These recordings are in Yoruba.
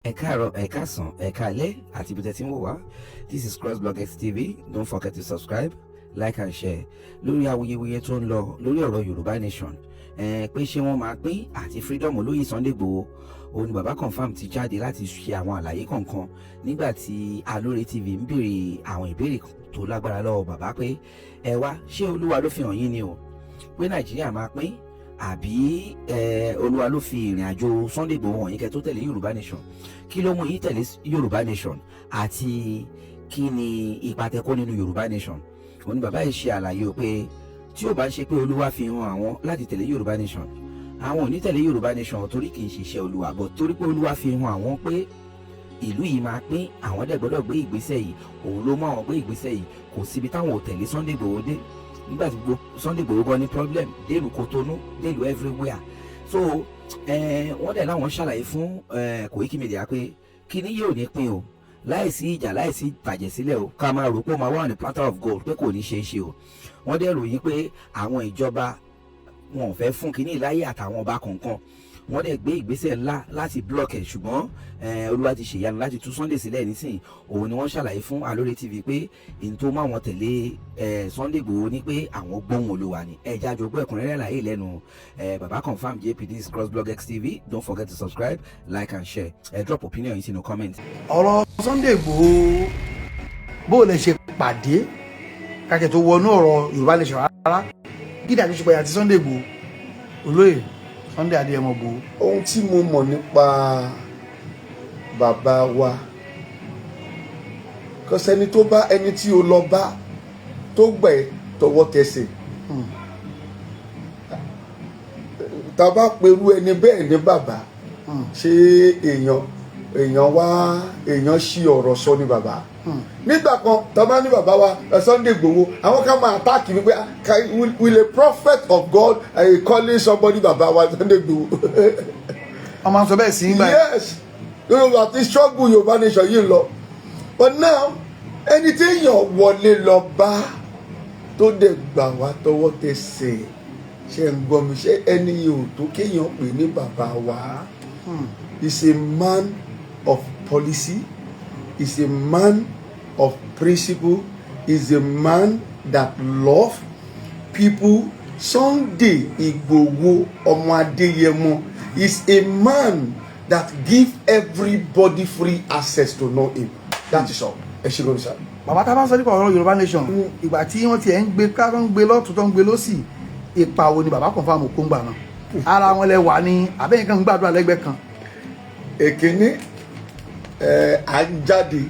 Ẹ káàárọ̀, ẹ káàsán, ẹ káalẹ́ àti ibi tẹ́ ti ń wò wá. This is CROSSBLOGXTV. Don't forget to subscribe, like and share. Lórí awuyewuye tó ń lọ lórí ọ̀rọ̀ Yorùbá Nation, pé ṣé wọ́n máa pín àti freedom olóyè Sunday Igboho, òun ni bàbá confam ti jáde láti ṣe àwọn àlàyé kọ̀ọ̀kan nígbà tí Alore TV ń béèrè àwọn ìbéèrè tó lágbára lọ́wọ́ bàbá pé ẹ wá ṣé Olúwa ló fi hàn yín ni o pé Nàìjíríà máa pín àbí Olúwa ló fi ìrìn àjò Sunday Igboho wọ̀nyí kẹ́ tó tẹ̀lé Yorùbá Nation, kí ló mú yín tẹ̀lé Yorùbá Nation àti kí ni ipa tẹ́ kó nínú Yorùbá Nation. Òun ni bàbá yìí ṣe àlàyé o pé tí ó bá ń ṣe pé Olúwa fi hàn àwọn láti tẹ̀lé Yorùbá Nation, àwọn ò ní tẹ̀lé Yorùbá Nation torí kì í ṣiṣẹ́ Olúwa, bọ̀ torí pé Olúwa fi hàn àwọn pé ìlú yìí máa pín, àwọn dẹ̀ gbọ́dọ̀ gbé ìgbésẹ̀ yìí, òun ló mú àwọn gbé ìgbésẹ̀ yìí. Kò síbi táwọn ò tẹ̀lé Sunday Igboho dé, nígbà tí Sunday Igboho gan ní problem délùú Kotonu délùú everywhere. So wọ́n dẹ̀ láwọn ṣàlàyé fún Koiki Media pé kíní yóò ní pín o, láìsí ìjà láìsí bàjẹ́ sílẹ̀ o, ká máa rò pé ó máa wà ní platter of gold pé kò ní ṣe é ṣe o. Wọ́n dẹ̀ ròyìn pé àwọn ìjọba wọn ò fẹ́ fún kíní láyé àtàwọn ọba kọ̀ọ̀kan, wọ́n dẹ̀ gbé ìgbésẹ̀ ńlá láti block ẹ̀, ṣùgbọ́n Olúwa ti ṣèyanu láti tú Sunday sílẹ̀ nísìnyí. Òun ni wọ́n ṣàlàyé fún Alore TV pé n tó máa wọn tẹ̀lé Sunday Igboho ní pé àwọn gbóhùn Olúwa ni. Ẹja jogbo ẹ̀kúnrẹ́rẹ́ láyé lẹ́nu bàbá confam JPD CROSSBLOGXTV. Don't forget to subscribe, like and share. Drop opinion yín sínú comment. Ọ̀rọ̀ Sunday Igboho bó lè ṣe pàdé kákẹ́ tó wọnú ọ̀rọ̀ Yorùbá Nation rárá, kí ni àjọṣepọ̀ àti Sunday Igboho olóyè Sunday Adéyẹmọ Igboho. Ohun tí mo mọ̀ nípa bàbá wa, kò sẹ́ni tó bá ẹni tí o lọ bá tó gbẹ̀ tọwọ́ tẹsẹ̀. Tá a bá perú ẹni bẹ́ẹ̀ ní bàbá, ṣé èèyàn ṣí ọ̀rọ̀ sọ ní bàbá. Nígbà kan tá a bá ní bàbá wa Sunday Igboho, àwọn kan máa attack mi pé will a prophet of God calling somebody bàbá wa Sunday Igboho. Ọmọ sọ bẹ́ẹ̀ sí ń gbà. Yes, Yorùbá ti struggle Yorùbá Nation yìí lọ, but now ẹni tí èèyàn wọlé lọ bá tó dẹ̀ gbà wá tọwọ́ tẹsẹ̀, ṣe ń gbọ́ mi, ṣé ẹni yìí ò tó kéèyàn pè ní bàbá wa. He's a man of policy, he's a man of principle, he's a man that love people. Sunday Igboho ọmọ Adéyẹmọ is a man that give everybody free access to know him. That is all. Ẹ ṣe lórí sá. Bàbá tá a bá sọ nípa ọ̀rọ̀ Yorùbá Nation, ìgbà tí wọ́n ti ẹ̀ ń gbé ká tó ń gbé lọ́tún tó ń gbé lọ́sì, ipa wo ni bàbá confam kó ń gbà náà? Ara wọn lẹ wà ní abẹ́yìn kan ń gbàdúrà lẹ́gbẹ̀ẹ́ kan. Èkíní à ń jáde,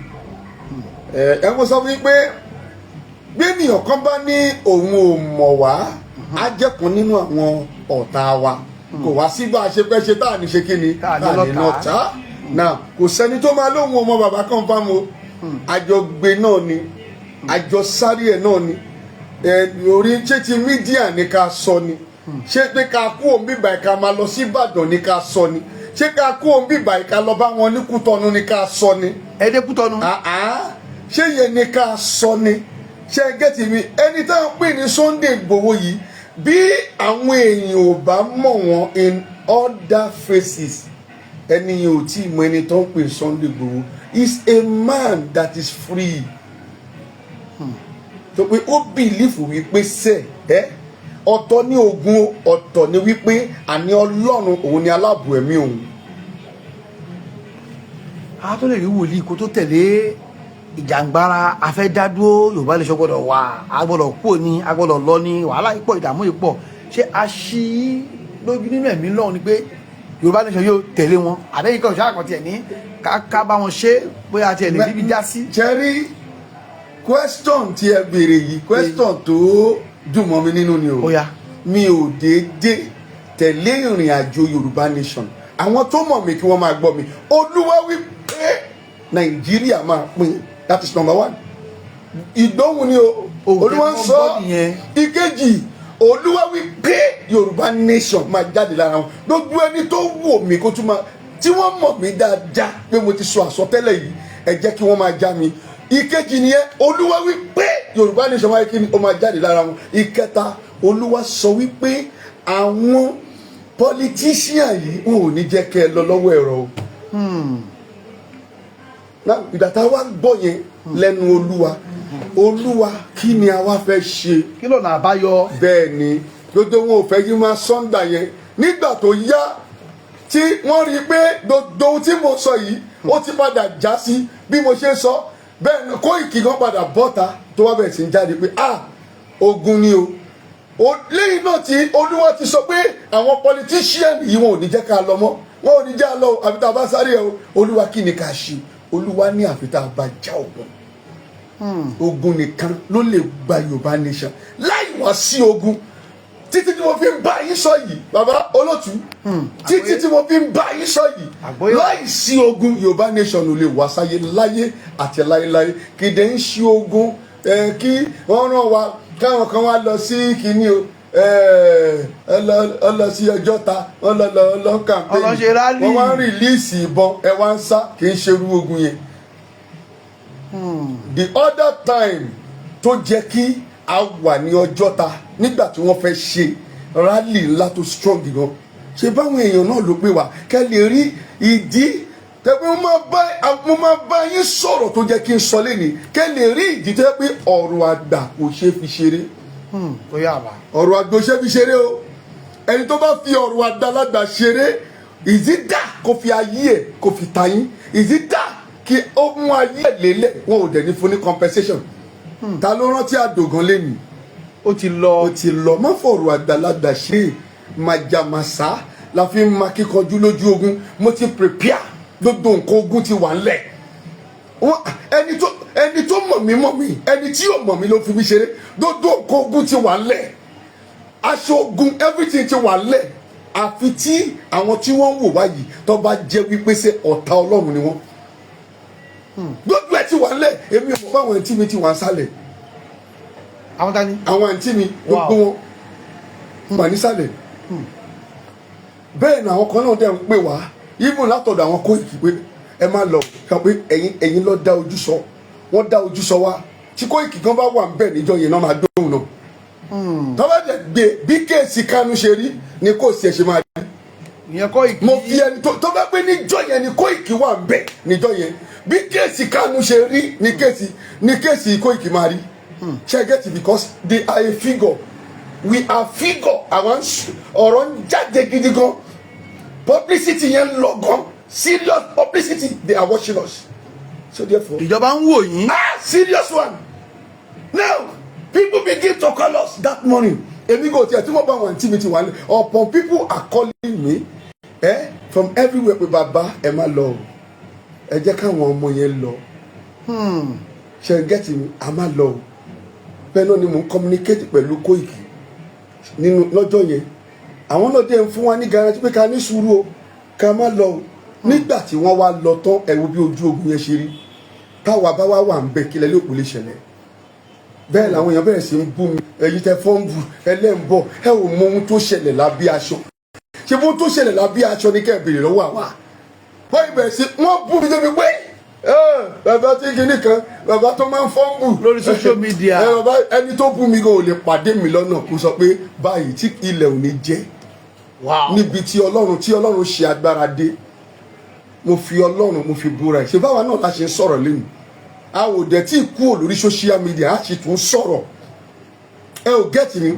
ẹ mọ sọ fún mi pé bí ènìyàn kan bá ní òun ò mọ̀ wá, á jẹ́kun nínú àwọn ọ̀tá wa. Kò wá sí bá a ṣe fẹ́ ṣe tá à ní ṣe kí ni tá à ní lọ́tà. Now kò sẹ́ni tó máa lóhun ọmọ bàbá confam o, àjọgbé náà ni, àjọ sáré ẹ̀ náà ni. Orí ṣé ti mídíà ni ká sọ ni, ṣé pé ká kú òun bíbà ká máa lọ sí Ìbàdàn ni ká sọ ni, ṣé ká kú òun bíbà ká lọ bá wọn ní Kútọ̀nù ni ká sọ ni. Ẹ dé Kútọ̀nù. Ṣé yẹn ni ká sọ ni? Ṣé gẹ́tì mi ẹni tá à ń pè ní Sunday Igboho yìí, bí àwọn èèyàn ò bá mọ̀ wọ́n in other faces, ẹni yẹn ò tí ì mọ ẹni tó ń pè Sunday Igboho. Is a man that is free. Tó pé ó bìlífù wípé ọ̀tọ̀ ní ogun, ọ̀tọ̀ ní wípé àní Ọlọ́run òun ni aláàbò ẹ̀mí òun. A tó lè rí wòlíì kó tó tẹ̀lé ìjàngbara afẹ́dádúró Yorùbá Nation gbọ́dọ̀ wà, a gbọ́dọ̀ kú ní, a gbọ́dọ̀ lọ ní, wàhálà ipò ìdààmú ipò. Ṣé a ṣí lójú nínú ẹ̀mí lọ́run ni pé Yorùbá Nation yóò tẹ̀lé wọn? Àbẹ́yìn kan ṣáà kan tiẹ̀ ní ká bá wọn ṣe bóyá tiẹ̀ lè níbi já sí. Jerry, question tí ẹ béèrè yìí, question tó dùn mọ́ mi nínú ni o. Ó yá. Mi ò déédé tẹ̀lé ìrìn àjò Yorùbá Nation. Àwọn tó mọ̀ mí kí wọ́n máa gbọ́ mi. Olúwa wí pé Nàìjíríà máa pín. That is number one. Ìdóhùn ni o. Olúwa ń sọ. Ìkejì, Olúwa wí pé Yorùbá Nation máa jáde lára wọn. Gbogbo ẹni tó wò mí kó tún máa, tí wọ́n mọ̀ mí dáadáa pé mo ti sọ àsọtẹ́lẹ̀ yìí, ẹ jẹ́ kí wọ́n máa já mi. Ìkejì nìyẹn, Olúwa wí pé Yorùbá Nation máa kí ni ó máa jáde lára wọn. Ìkẹta, Olúwa sọ wípé àwọn politician yìí wọn ò ní jẹ́ kẹ́ ẹ lọ lọ́wọ́ ẹ̀rọ o. ìgbà tá a wá gbọ́ yẹn lẹ́nu olúwa kí ni a wá fẹ́ ṣe. kí ló nà àbáyọ. bẹ́ẹ̀ ni gbogbo wọn ò fẹ́ yí máa sọ́ńdà yẹn nígbà tó yá tí wọ́n rí i pé gbogbo ohun tí mo sọ yìí ó ti padà já sí bí mo ṣe sọ bẹ́ẹ̀ ni Koiki gan padà bọ́ta tó wá bẹ̀rẹ̀ sí ń jáde pé ogun ni o lẹ́yìn náà tí olúwa ti sọ pé àwọn politician yìí wọn ò ní jẹ́ ká lọ mọ́ wọn ò ní jẹ́ àlọ́ àfi tá a bá sáré ẹ̀ olúwa kí ni ká ṣe olúwa ní àfi tá a bá já ogun nìkan ló lè gba Yorùbá nation láì wá sí ogun títí tí mo fi ń bá yín sọ yìí bàbá olótú títí tí mo fi ń bá yín sọ yìí láì sí ogun Yorùbá nation ò lè wá sáyé láyé àti láyéláyé kìdẹ̀ ń ṣe ogun kí wọ́n rán wa káwọn kan wá lọ sí kínní o ọ lọ sí Ọjọ́ta wọ́n lọ campaign wọ́n wá ń rìlíìsì ìbọn ẹ wá ń sá kì í ṣerú ogun yẹn. The other time tó jẹ́ kí a wà ní Ọjọ́ta nígbà tí wọ́n fẹ́ ṣe rally ńlá tó strong gan ṣe báwọn èèyàn náà ló pè wá kẹ́ lè rí ìdí tẹ́pẹ́ mo máa bá yín sọ̀rọ̀ tó jẹ́ kí n sọ lẹ́ni kẹ́ lè rí ìdí tó yẹ pé ọ̀rọ̀ àgbà kò ṣe fi ṣeré ọ̀rọ̀ àgbà ò ṣe fi ṣeré o ẹni tó bá fi ọ̀rọ̀ àgbàlagbà ṣeré ìdí dà kó fi ayé ẹ̀ kó fi ta yín ìdí dà kí ó mú ayé ẹ̀ lélẹ̀ wọn ò dẹ̀ ní fún ní compensation ta ló rántí àdògán lẹ́nu ó ti lọ má fọ̀rọ̀ àgbàlagbà ṣe màjàmásá la fi ń ma kíkanjú lójú ogun mo ti prepare gbogbo nǹkan ogun ti wà ńlẹ̀ ẹni tó mọ̀ mí ẹni tí yóò mọ̀ mí ló fi mí ṣeré gbogbo nǹkan ogun ti wà ńlẹ̀ aṣọ ogun everything ti wà ńlẹ̀ àfi tí àwọn tí wọ́n ń wò wáyìí tó bá jẹ́ wípé ṣe ọ̀tá Ọlọ́run ni wọ́n gbogbo ẹ̀ ti wà ńlẹ̀ èmi ò mọ̀ báwọn àǹtí mi ti wà sálẹ̀ àwọn tani àwọn àǹtí mi gbogbo wọn wà nísàlẹ̀ bẹ́ẹ̀ ni àwọn kan náà dẹ̀ ń pè wá even látọ̀dọ̀ àwọn Koiki pé ẹ má lọ kàn pé ẹ̀yin lọ dá ojú sọ wọ́n dá ojú sọ wá tí Koiki gan bá wà ń bẹ̀ níjọ́ yẹn náà máa dóhùn náà tọ́ba dẹ̀ gbé bí kéèsì Kánú ṣe rí ni kò sí ẹ̀ ṣe máa rí ìyẹn Koiki mo fi ẹni tó bá pé níjọ́ yẹn ni Koiki wà ń bẹ̀ níjọ́ yẹn bí kéèsì Kánú ṣe rí ni kéèsì Koiki máa rí ṣe get it because they are a figure we are figure àwọn ọ̀rọ̀ ń jáde gidi gan publicity yẹn lọ gan serious publicity they are watching us so therefore ìjọba ń wò yín serious one now people begin to call us that morning èmi kò tiẹ̀ tí wọ́n bá wọn tí mi ti wà ní upon people are calling me from everywhere pé bàbá ẹ má lọ ẹ jẹ́ káwọn ọmọ yẹn lọ ṣe get me a má lọ bẹ́ẹ̀ náà ni mo ń communicate pẹ̀lú Koiki nínú lọ́jọ́ yẹn àwọn náà dé ń fún wa ní garanti pé ká ní sùúrù o ká má lọ o nígbà tí wọ́n wá lọ tán ẹ wo bí ojú ogun yẹn ṣe rí táwa bá wà ń bẹ kílẹ̀ ló kò lè ṣẹlẹ̀ bẹ́ẹ̀ làwọn èèyàn bẹ̀rẹ̀ sí ń bú mi èyí tẹ fọ́ǹbù ẹlẹ́ǹbọ̀ ẹ ò mọ ohun tó ṣẹlẹ̀ lábẹ́ aṣọ ṣé bó tó ṣẹlẹ̀ lábẹ́ aṣọ ní kẹ́ ẹ béèrè lọ́wọ́ àwa wọ́n ìbẹ̀rẹ̀ sí wọ́n bú mi débi pé bàbá tí kìíní kan bàbá tó máa ń fọ́ǹbù lórí social media bàbá ẹni tó bú mi gan ò lè pàdé mi lọ́nà kó sọ pé báyìí tí ilẹ̀ ò ní jẹ́ níbi tí ọlọ́run ṣe agbára dé mo fi ọlọ́run mo fi búra ẹ̀ ṣe báwa náà la ṣe ń sọ̀rọ̀ lẹ́nu a ò dẹ̀ tí kú ò lórí social media a sì tún sọ̀rọ̀ ẹ ò gẹ́tì mi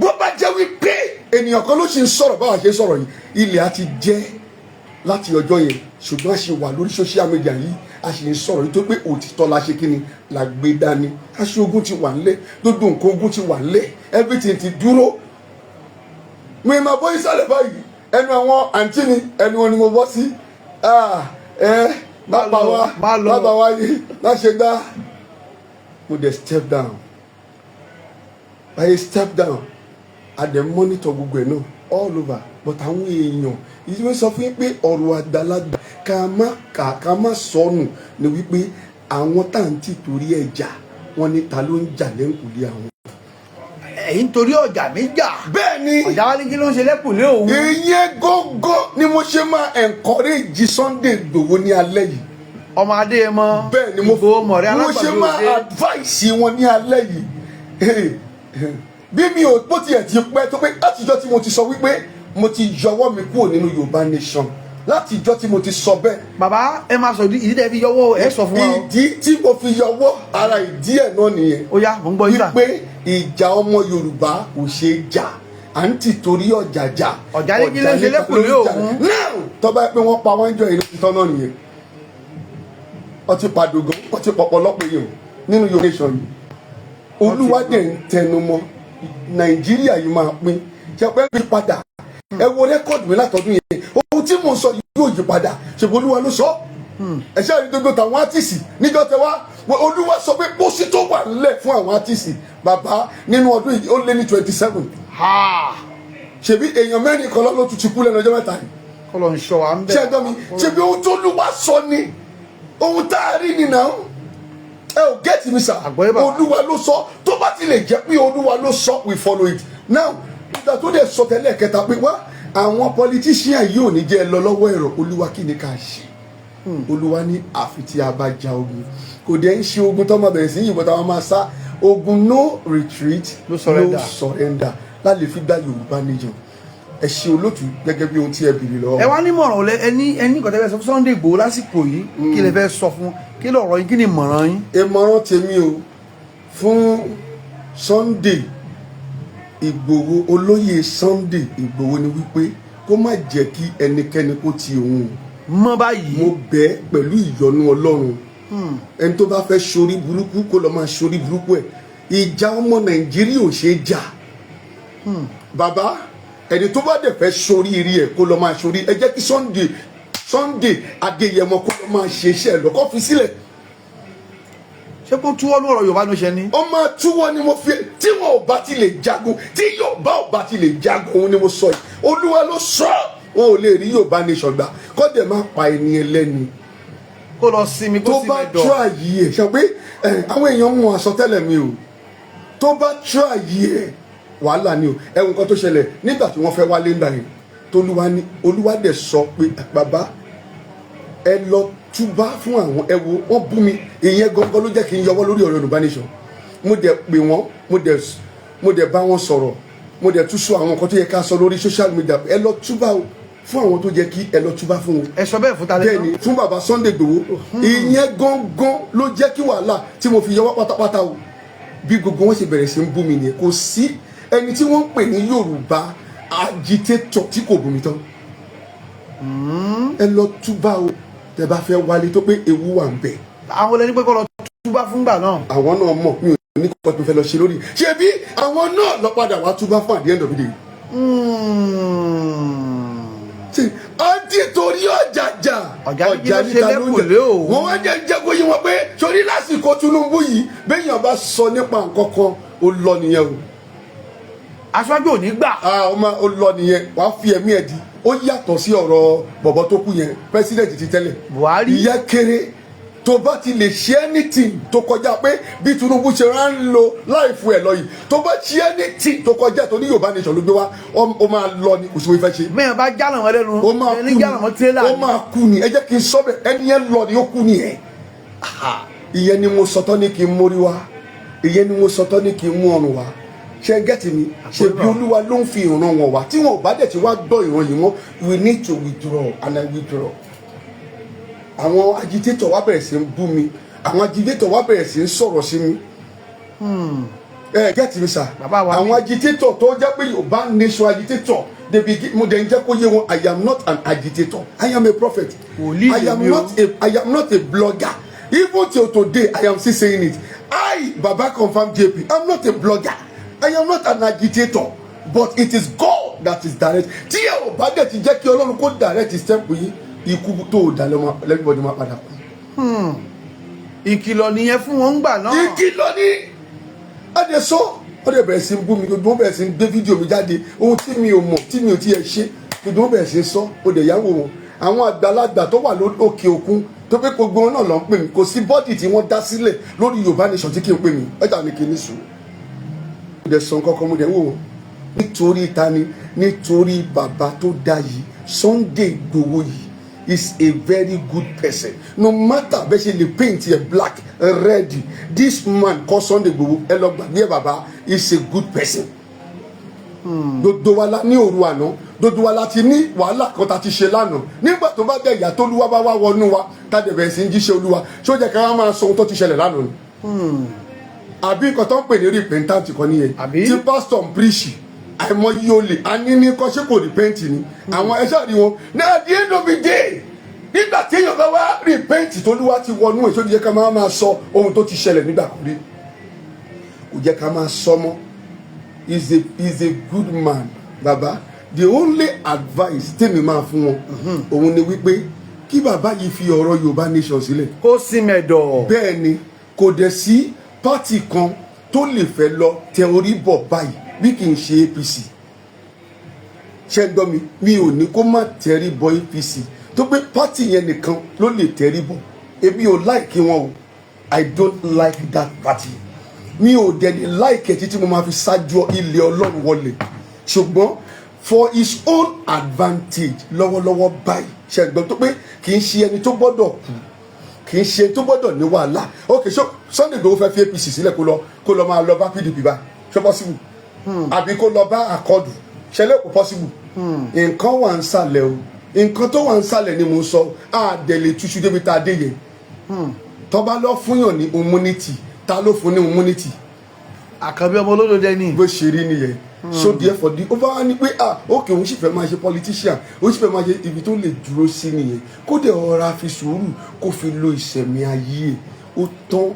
bó bá jẹ́ wípé ènìyàn kan ló ṣe ń sọ̀rọ̀ báwa ṣe ń sọ̀rọ̀ yìí ilẹ̀ á ti jẹ́ láti ọjọ́ yẹn ṣùgbọ́n a ṣe wà lórí social media yìí a sì ń sọ̀rọ̀ nítorí pé òtítọ́ la ṣe kíni la gbé dání aṣọ ogun ti wà nílẹ̀ gbogbo nǹkan ogun ti wà nílẹ̀ everything ti dúró mo ì máa bọ́ ìsàlẹ̀ báyìí ẹnu àwọn àǹtí mi ẹnu wọn ni mo bọ́ sí bàbá wa yìí má ṣe dá mo dẹ̀ step down I step down I dey monitor gbogbo ẹ̀ náà all over but àwọn èèyàn ìdíwé sọ fún yín pé ọ̀rọ̀ àgbàlagbà ká má sọnù ni wípé àwọn táǹtì torí ẹ̀jà wọn ní ta ló ń jà lẹ́ǹkùlé àwọn. ẹ̀yin torí ọjà mi jà. bẹ́ẹ̀ ni ọjà wa ní kí ló ń ṣe lẹ́kùnlé òun. ìyẹn gógó ni mo ṣe máa encourage Sunday Igboho ní alẹ́ yìí. ọmọ Adéyẹmọ bẹ́ẹ̀ ni mo ṣe máa advice wọn ní alẹ́ yìí. bí mi ò bó tiẹ̀ ti pẹ́ tó pé látijọ́ tí mo ti sọ wípé mo ti yọwọ́ mi kúrò nínú Yorùbá nation láti ìjọ́ tí mo ti sọ bẹ́ẹ̀. bàbá ẹ máa sọ ìdí tẹ́ fi yọwọ́ ẹ sọ fún wa. ìdí tí mo fi yọwọ́ ara ìdí ẹ̀ náà nìyẹn. ó yá mo ń gbọ́ yín sà. wípé ìjà ọmọ Yorùbá kò ṣeé jà à ń tì torí ọjà jà. ọjà ní kí ló ṣe lẹ́kùnlé òun. tọ́ba pé wọ́n pa wọ́n jọ ìlú ìtọ́ náà nìyẹn. ọtí padògán ọtí pọ̀pọ̀lọpọ̀ èèyàn nínú Yorùbá nation yìí. Olúwadé ń tẹnumọ́ Nàìjíríà yìí máa pín ṣe pé bí padà ẹ wo rẹ́kọ̀dù mi látọdún yẹn ohun tí mo sọ yìí yóò yí padà ṣùgbọ́n Olúwa ló sọ ẹ ṣe àrídógó tàwọn átìsì níjọ́ tẹ wá Olúwa sọ pé pósí tó wà nílẹ̀ fún àwọn átìsì bàbá nínú ọdún yìí ó lé ní 27 ṣebí èèyàn mẹ́rin kan ló tún ti kú lẹ́nu ọjọ́ mẹ́ta yìí kọlọ̀ ń ṣọ́ wa ń bẹ̀. ṣé ẹjọ́ mi ṣebí ohun tó Olúwa sọ ni ohun tá a rí nìyà ẹ ò gẹ́tì mi sà Olúwa ló sọ tó bá ti lè jẹ́ pé Olúwa ló sọ we follow it now nígbà tó dẹ̀ sọ tẹ́lẹ̀ kẹta pé wá àwọn politician yìí ò ní jẹ́ ẹ lọ lọ́wọ́ ẹ̀rọ Olúwa kí ni ká ṣe Olúwa ní àfi tí a bá ja ogun kò dẹ̀ ń ṣe ogun tó máa bẹ̀rẹ̀ sí yìnbọn táwọn máa sá ogun no retreat no surrender láti fi dá Yorùbá nation ẹ ṣe olótú gẹ́gẹ́ bí ohun tí ẹ bìrì lọ. ẹ wá ní mọ̀ràn lẹ ẹni nǹkan tẹ́ fẹ́ sọ fún Sunday Igboho lásìkò yìí kí lè fẹ́ sọ fún kí lọ̀rọ̀ yín kí ni ìmọ̀ràn yín. ìmọ̀ràn tèmi o fún Sunday Igboho olóyè Sunday Igboho ni wípé kó má jẹ́ kí ẹnikẹ́ni kó ti òun mọ́ báyìí. mo bẹ̀ pẹ̀lú ìyọ́nú Ọlọ́run ẹni tó bá fẹ́ ṣorí burúkú kó lọ máa ṣorí burúkú ẹ̀ ìjà ọmọ Nàìjíríà ò ṣeé jà bàbá ẹni tó bá dẹ̀ fẹ́ ṣorí rí ẹ̀ kó lọ máa ṣorí ẹ jẹ́ kí Sunday Adéyẹmọ kó lọ máa ṣe iṣẹ́ lọ́kọ́ fi sílẹ̀. ṣé kó túwọ́ ní ọ̀rọ̀ Yorùbá ló ṣe ni. ó máa túwọ́ ni mo fi tí wọn ò bá ti lè jagun tí Yorùbá ò bá ti lè jagun òun ni mo sọ yìí Olúwa ló sọ wọn ò lè rí Yorùbá nation gbà kó dẹ̀ máa pa ẹni ẹlẹ́ni. kó lọ sinmi kó sinmi dọ̀. tó bá try yìí ẹ̀ ṣe pé àwọn èèyàn mú àsọtẹ́lẹ̀ mi o tó bá try yìí ẹ̀ wàhálà ni o ẹ̀wọ̀n kan tó ṣẹlẹ̀ nígbà tí wọ́n fẹ́ wálé ńlá yìí Olúwa dẹ̀ sọ pé bàbá ẹ lọ túbá fún àwọn ẹ wo wọ́n bú mi ìyẹn gangan ló jẹ́ kí n yọwọ́ lórí ọ̀rọ̀ Yorùbá nation mo dẹ̀ pè wọ́n mo dẹ̀ bá wọn sọ̀rọ̀ mo dẹ̀ tún sọ àwọn nǹkan tó yẹ ká sọ lórí social media ẹ lọ túbá o fún àwọn tó jẹ́ kí ẹ lọ túbá fún wọn. ẹ sọ bẹ́ẹ̀ fún ta lẹ́nu. bẹ́ẹ̀ni fún bàbá Sunday Igboho ìyẹn gangan ló jẹ́ kí wàhálà tí mo fi yọwọ́ pátápátá o bí gbogbo wọn ṣe bẹ̀rẹ̀ sí ń bú mi nìyẹn kò sí ẹni tí wọ́n ń pè ní Yorùbá agitator tí kò bú mi tán ẹ lọ túbá o tẹ bá fẹ́ wálé tó pé ewu wà ń bẹ. àwọn olè ní pé kó lọ túbá fúngbà náà. àwọn náà mọ̀ mi ò ní kọ́ tó fẹ́ lọ ṣe lórí ṣé bí àwọn náà lọ padà wá túbá fún at the end of the day. ṣe ọdí torí ọjàjà ọjà níta ló ń jẹ wọn wá jẹ́ kó yí wọn pé sórí lásìkò Tinubu yìí béèyàn bá sọ nípa nǹkan kan ó lọ nìyẹn o. aṣáájú ò ní gbà. ó lọ nìyẹn wàá fi ẹ̀mí ẹ̀ di ó yàtọ̀ sí ọ̀rọ̀ bọ̀bọ̀ tó kú yẹn pẹ́sidẹ̀ntì ti tẹ́lẹ̀ Buhari ìyẹn kéré tó bá ti lè ṣe anything tó kọjá pé bí Tinubu ṣe rán ń lo láìfu ẹ̀ lọ yìí tó bá ṣe anything tó kọjá tó ní Yorùbá nation ló gbé wá ó máa lọ ní kò sí wọ́n fẹ́ ṣe. mẹ́rin bá jálà wọn lẹ́nu ẹni jálà wọn tírélà ó máa kú ni ẹ jẹ́ kí n sọ bẹ́ẹ̀ ẹni yẹn lọ ni ó kú ni ẹ̀. ìyẹn ni mo sọtọ́ ní kí n mórí wá ìyẹn ni mo sọtọ́ ní kí n mú ọrùn wá ṣe gẹ́tì mi ṣe bí Olúwa ló ń fi ìran wọn wá tí wọn ò bá dẹ̀ ti wá gbọ́ ìran yìí wọn we need to withdraw and I withdraw. àwọn agitator wa bẹ̀rẹ̀ sí ń bú mi àwọn agitator wa bẹ̀rẹ̀ sí ń sọ̀rọ̀ sí mi. Gẹ́tì mi sà àwọn agitator tó jẹ́ pé Yorùbá nation agitator mo dẹ̀ ń jẹ́ kó yé wọn I am not an agitator I am a prophet I am not a blogger even till today I am still saying it I Baba Confirm JP I am not a blogger. I am not an agitator, but it is God that is direct. Tí ẹ ò bá dẹ̀ ti jẹ́ kí Ọlọ́run kó direct step yìí, ikú tó dà lẹ́gbọ̀dọ̀ máa padà kú. Ìkìlọ̀ nìyẹn fún wọn gbà náà. Ìkìlọ̀ ni. Adé sọ, ó dẹ̀ bẹ̀rẹ̀ sí ń bú mi, gbogbo bẹ̀rẹ̀ sí ń gbé fídíò mi jáde, ohun tí mi ò mọ̀, tí mi ò tiẹ̀ ṣe, gbogbo bẹ̀rẹ̀ sí ń sọ, ó dẹ̀ yáwó wọn. Àwọn àgbàlagbà tó wà lókè òkun tó pé gbogbo wọn náà lọ ń pè mí, kò sí bọ́dì tí wọ́n dá sílẹ̀ lórí Yorùbá nation tí kì í pè mí, ẹ̀dá ni kì í ní sùúrù. Mo dẹ̀ sọ nǹkan kan mo dẹ̀ wò wọ́n nítorí tani nítorí bàbá tó dá yìí Sunday Igboho yìí is a very good person no matter bẹ́ẹ̀ ṣe lè paint yẹ black red this man called Sunday Igboho ẹ lọ gbàgbé bàbá is a good person. Gbogbo wa la ní òru àná gbogbo wa láti ní wàhálà kan tá ti ṣe lánàá nígbà tó bá dẹ̀ ìyá tó Olúwa bá wá wọnú wa tá dẹ̀ bẹ̀rẹ̀ sí ń jíṣẹ́ Olúwa ṣó jẹ́ ká máa sọ ohun tó ti ṣẹlẹ̀ lánàá ni. àbí nǹkan tó ń pè ní repentant kan nìyẹn tí pastor ń preach àìmọye olè a ní ní kọ́ ṣé kò repent ni àwọn ẹ̀ṣẹ́ rí wọn ní at the end of the day nígbà tí èèyàn bá wá repent tó Olúwa ti wọnú ẹ̀ ṣó jẹ́ ká máa sọ ohun tó ti ṣẹlẹ̀ nígbà kan rí kò jẹ́ ká máa sọ mọ́. Is a good man baba. The only advice tèmi máa fún wọn òun ni wípé kí bàbá yìí fi ọ̀rọ̀ Yorùbá nation sílẹ̀. kó sí mẹ́dọ̀. bẹ́ẹ̀ ni kò dẹ̀ sí pátì kan tó lè fẹ́ lọ tẹ orí bọ̀ báyìí bí kì í ṣe APC. ṣé gbọ́ mi ò ní kó má tẹrí bọ APC tó pé pátì yẹn nìkan ló lè tẹrí bọ̀ èmi ò like wọn o I don't like that party. Mi ò dẹ̀ ní like títí mo máa fi ṣáájú ilé Ọlọ́run wọlé ṣùgbọ́n for his own advantage lọ́wọ́lọ́wọ́ báyìí ṣẹ̀gbọ́n tó pé kì í ṣe ẹni tó gbọ́dọ̀ kú kì í ṣe tó gbọ́dọ̀ ní wàhálà ok Sunday Igboho fẹ́ fi APC sílẹ̀ kó lọ máa lọ bá PDP bá ṣe possible àbí kó lọ bá àkọọdù ṣẹlẹ̀ kò possible nǹkan wà ń sàlẹ̀ o nǹkan tó wà ń sàlẹ̀ ni mo sọ àdẹ̀lẹ̀ túṣu débi tá a dé yẹn tó bá lọ fúnyàn ní immunity ta ló fún ní immunity. àkànbí ọmọ olódòdó ni. bó ṣe rí nìyẹn so therefore ó bá wá ní pé ókè òun sì fẹ́ máa ṣe politician òun sì fẹ́ máa ṣe ibi tó lè dúró sí nìyẹn kó dẹ̀ ọ̀rá fi sùúrù kó fi lo ìṣẹ̀mí ayé ẹ̀ ó tán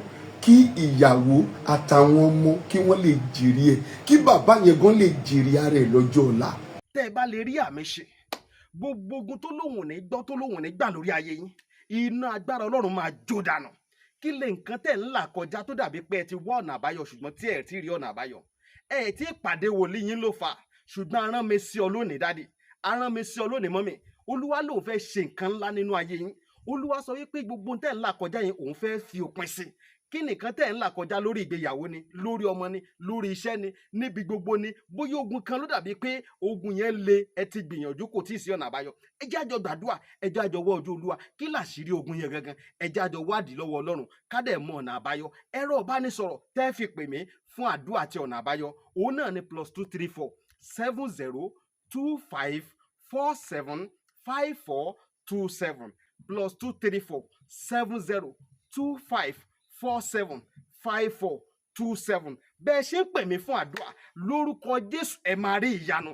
kí ìyàwó àtàwọn ọmọ kí wọ́n lè jèrè ẹ̀ kí bàbá yẹn gan lè jèrè ara ẹ̀ lọ́jọ́ ọ̀la. tẹ́ ẹ bá lè rí àmì ṣe gbogbo ogun tó lóhùn ní gbọ́ tó lóhùn ní gbà lórí ayé yín iná agbára Ọlọ́run máa jó dànù. Kí lè nǹkan tẹ̀ ń là kọjá tó dàbí pé ẹ ti wá ọ̀nà àbáyọ ṣùgbọ́n tí ẹ ti rí ọ̀nà àbáyọ ẹ ti pàdé wòlíì yín ló fà ṣùgbọ́n arán mi sí ọ lónìí dádì arán mi sí ọ lónìí mọ́mì Olúwa lòun fẹ́ ṣe nǹkan ńlá nínú ayé yín Olúwa sọ wípé gbogbo tẹ̀ ń là kọjá yẹn òun fẹ́ fi òpin sí kí nìkan tẹ̀ ń là kọjá lórí ìgbéyàwó ni lórí ọmọ ni lórí iṣẹ́ ni níbi gbogbo ni bóyá ogun kan ló dàbí pé ogun yẹn le ẹ ti gbìyànjú kò tí ì sí ọ̀nà àbáyọ ẹ jẹ́ àjọ gbàdúrà ẹ jẹ́ àjọ wọ́ ojú Olúwa kí làṣírí ogun yẹn gangan ẹ jẹ́ àjọ wádìí lọ́wọ́ Ọlọ́run ká dẹ̀ mọ ọ̀nà àbáyọ ẹ̀rọ ìbánisọ̀rọ̀ tẹ́ fi pè mí fún àdúrà àti ọ̀nà àbáyọ òun náà ni +234 70 25 47 5427 +234 70 25 47 5427 bẹ́ẹ̀ ṣe ń pè mí fún àdúrà lórúkọ Jésù ẹ máa rí ìyanu.